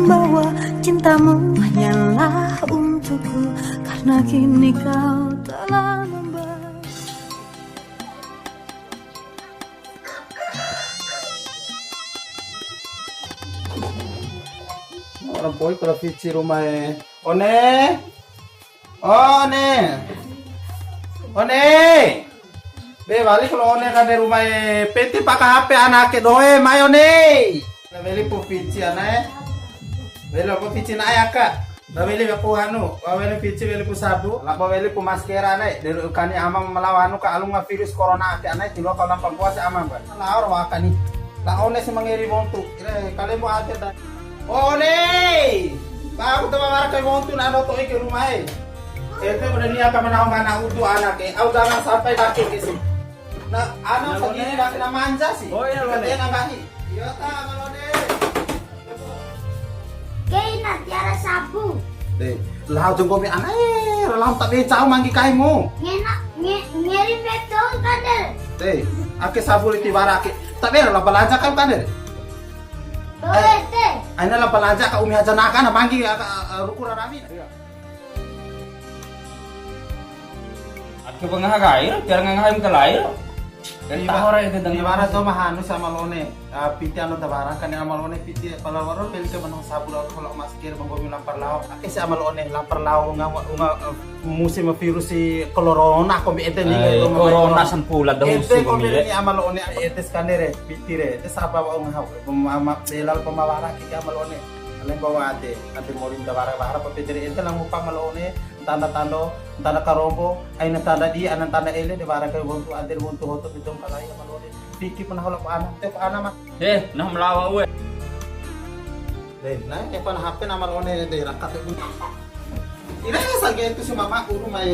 bahwa cintamu hanyalah untukku, karena kini kau telah membawa. Orang boy kalau vici rumah one be balik kalau one kan di rumah peti pakai HP anak doe mayone beli po vici anak beli po vici na ayaka beli po anu beli vici beli po sabu lapo beli po maskera anak dari kani amang melawan ka alung virus corona ake anak tilo kalau nampak puasa amang ba laor wakani la one si mangiri montu kali mo ate ta One, bago tumawar kay Montu na ano to ke rumah ito mo niya ka manahong anak udo anak au jangan sampai daki kasi na ano sa gini na manja si oh ya lone na gahi iya ta malone kay na tiara sabu lao jong komi anay lao tabi chao manggi kai mo ngeri betul kader ake sabu iti barake tabi la balanja kan kader boleh teh aina la balanja ka umi aja naka na manggi rukura rami Ke pangahagair, biar ngangahim ke lair. Kan tahora itu di mana tuh mahanu sama lone. Piti anu tabaran kan amal lone piti kalau waro beli ke manong sabu laut kalau masker menggomi lampar laut. Ake si amal lone lampar laut musim virus si corona ko ete ni corona sempulat dah musim ko ni amal lone ete skanere piti re. Ete sapa wa ngahau. Mama belal pemawara ki amal lone. Aleng bawa ate morin tabara-bara papedere ente lang upang malone tanda karombo ay tanda di anan tanda ele de bara kay buntu adir buntu hoto bitong kalaya malone piki pun halap anak te anak mah nah melawa we nah ke pan HP na malone de rakat bu ira sage itu si mama ku rumai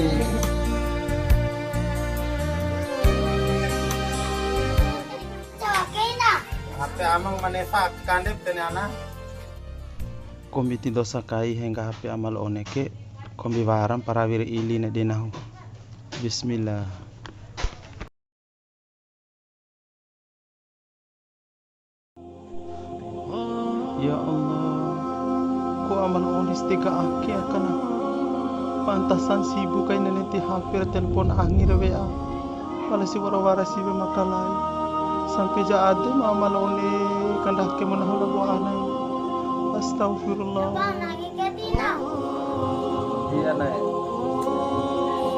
kay na HP amang manefa kandep tene anak komiti dosa kai hingga HP amal oneke kombi baram para wir ili na dinahu bismillah ya Allah ku amal onis tiga aki akana pantasan sibuk kay nanti hampir telepon angin WA pala si wara-wara si makalai sampai jaade amal one kandak ke menahul bu anai astagfirullah. bang lagi ke dina Iya naik.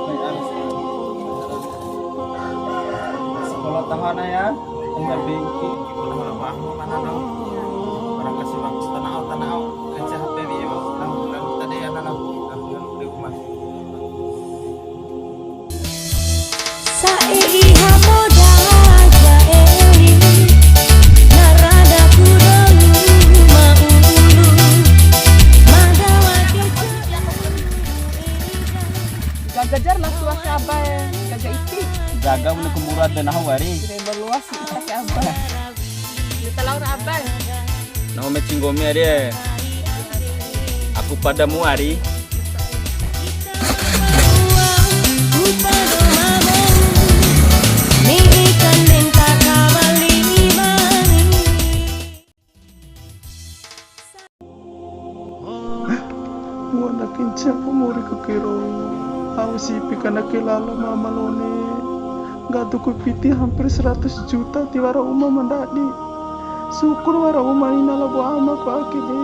Naik arus. Sekolah tahanan ya. Enggak bengki. Mana orang kasih waktu tanah. Kerja HP dia. Lalu tadi anak di rumah. Saiha moda jaeli narada kudalu maulu madawati Gajar lah tua si abah gajah itu jaga una kemurad dan hawari tidak berluas kita si abah di telang abah nah me cinggomi ada aku padamu ari Wana kinsa pumuri ko kiro. Aku sipi kana kilala mama lone. Gado ko piti hampir 100 juta tiwara uma mandadi. Syukur wara uma ni nalabo ama ko akide.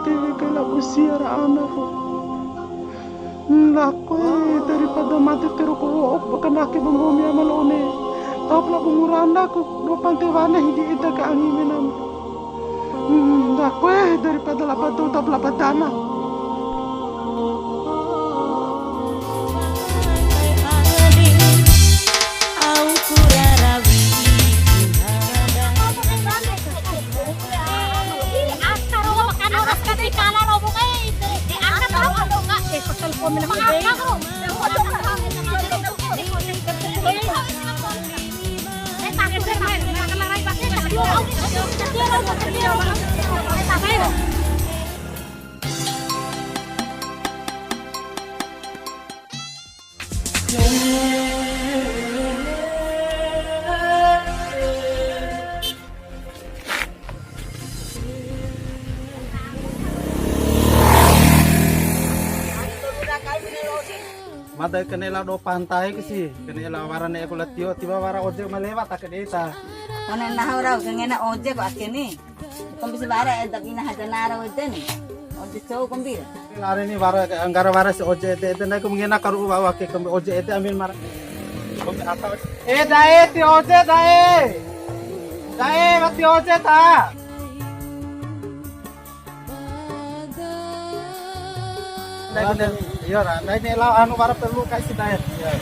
Tewe kala usiara anak ko. Lako daripada mati tero ko bukan aki banghomi ama lone. Tapla bumuranda ko do pantewana hidi ita ka angimenam. Lako daripada lapado tapla padana. ada kenela do pantai ke sih. Kenela warane aku latio tiba wara ojek melewat tak deta. Mana nah raw kengena ojek kok akene. Kombi sebara eta pina hata nara ojek ni. Ojek cowok kombi. Lari ni wara anggara wara si ojek ete na aku mengena karu bawa ke kombi ojek ete ambil mar. Kombi apa? Dae ti ojek dae. Dae mati ojek ta. Iya, nah ini lah anu para perlu kasih diet. Iya.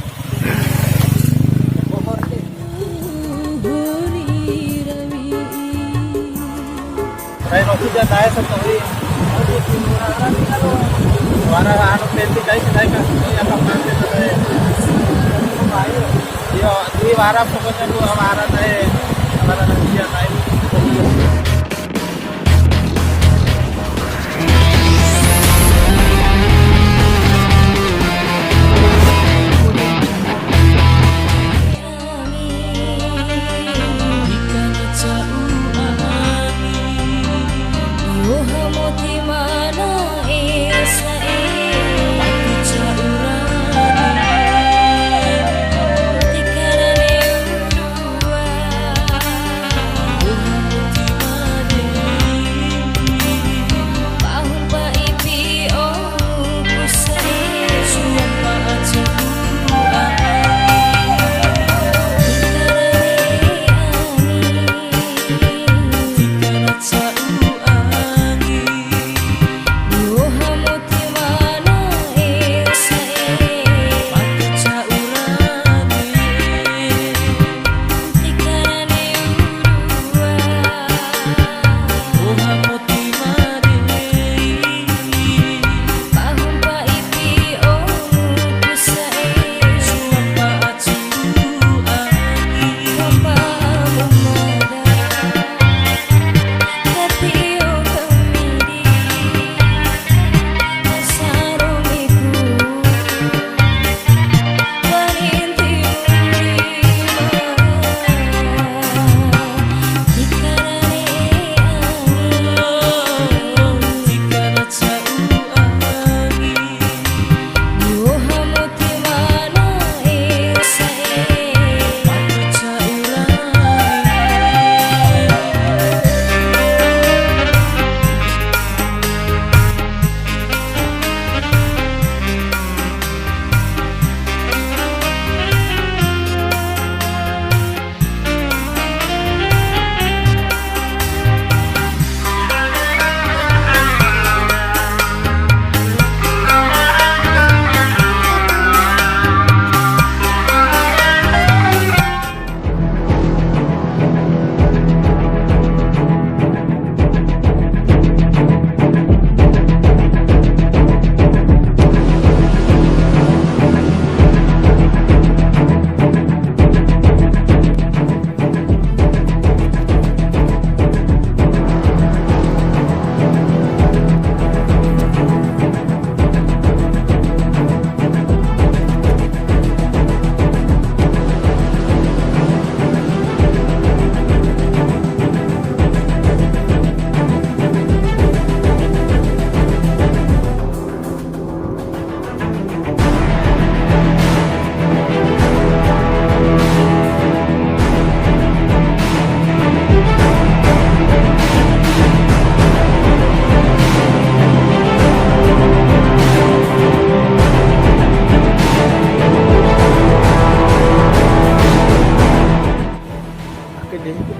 Saya no sudah diet sekali. Warna anu penti kasih diet kan. Ya kapan diet. Iya, di warna pokoknya dua warna diet. Warna dia diet.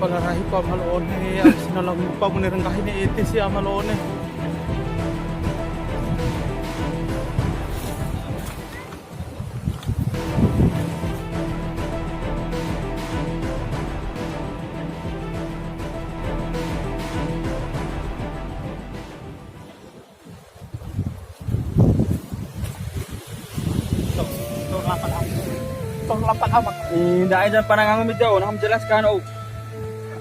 pangarahi pa malone ang sinalang pa mo nirangkahin ni iti siya malone. Hindi ay dyan panangangumid daw, nakamejelaskan o.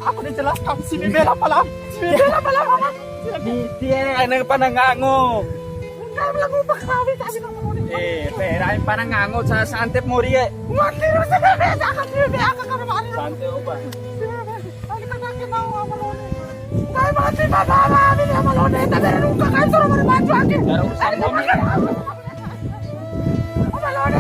Ako dijelaskan, si Bibela pala. Si Bibela pala. Hindi ay nang panangango. Kaya lang mo pagkawi kasi ng mga Pero ay panangango sa Antep Mori eh. Makiro sa Bibela, sa akin si Bibela, kakaramaan. Sante o ba? Si Bibela, ay katake na ako malone. Kaya mga si Bibela, bili ang malone, tabirin nung kakain, suro mo naman siya akin. Pero usan mo. Malone,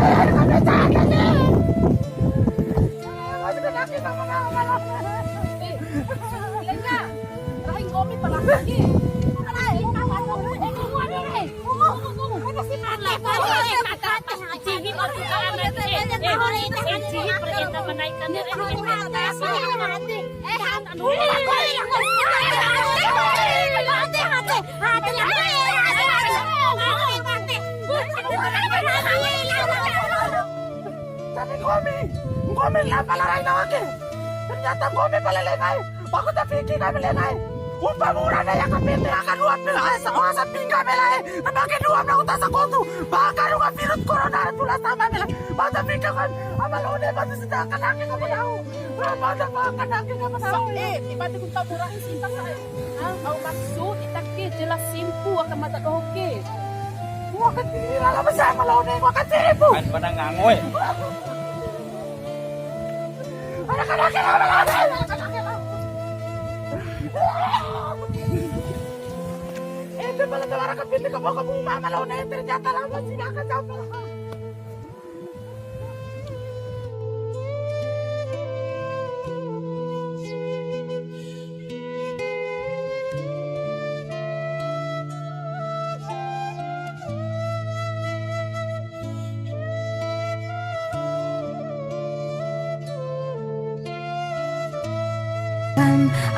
Tapi kami lah palaray na wagi. Ternyata kami pala lengay. Bakit na piki kami lengay? Upah murah na yung kapit na kaluan nila sa mga samping kami lang na makinuam na utas ako to. Baka nung virus corona na tulas naman nila. Bata pika kan, amalone, bata sa kanaki ka manaw. Bata pa kanaki ka manaw. Ibada kung taburahin sinta ka. Ang maksud, itaki, jelas simpu akan mata doke. Wakat tira naman sa amalone, wakat tiripo. Kan pada ngangoy. Anak-anak ka malone, anak-anak ka. Ito pala tawara ka pili ka mo mamalaw na ternyata lang ba sinakasama pala ka.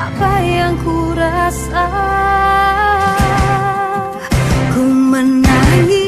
Apa yang ku rasa, ku menangis.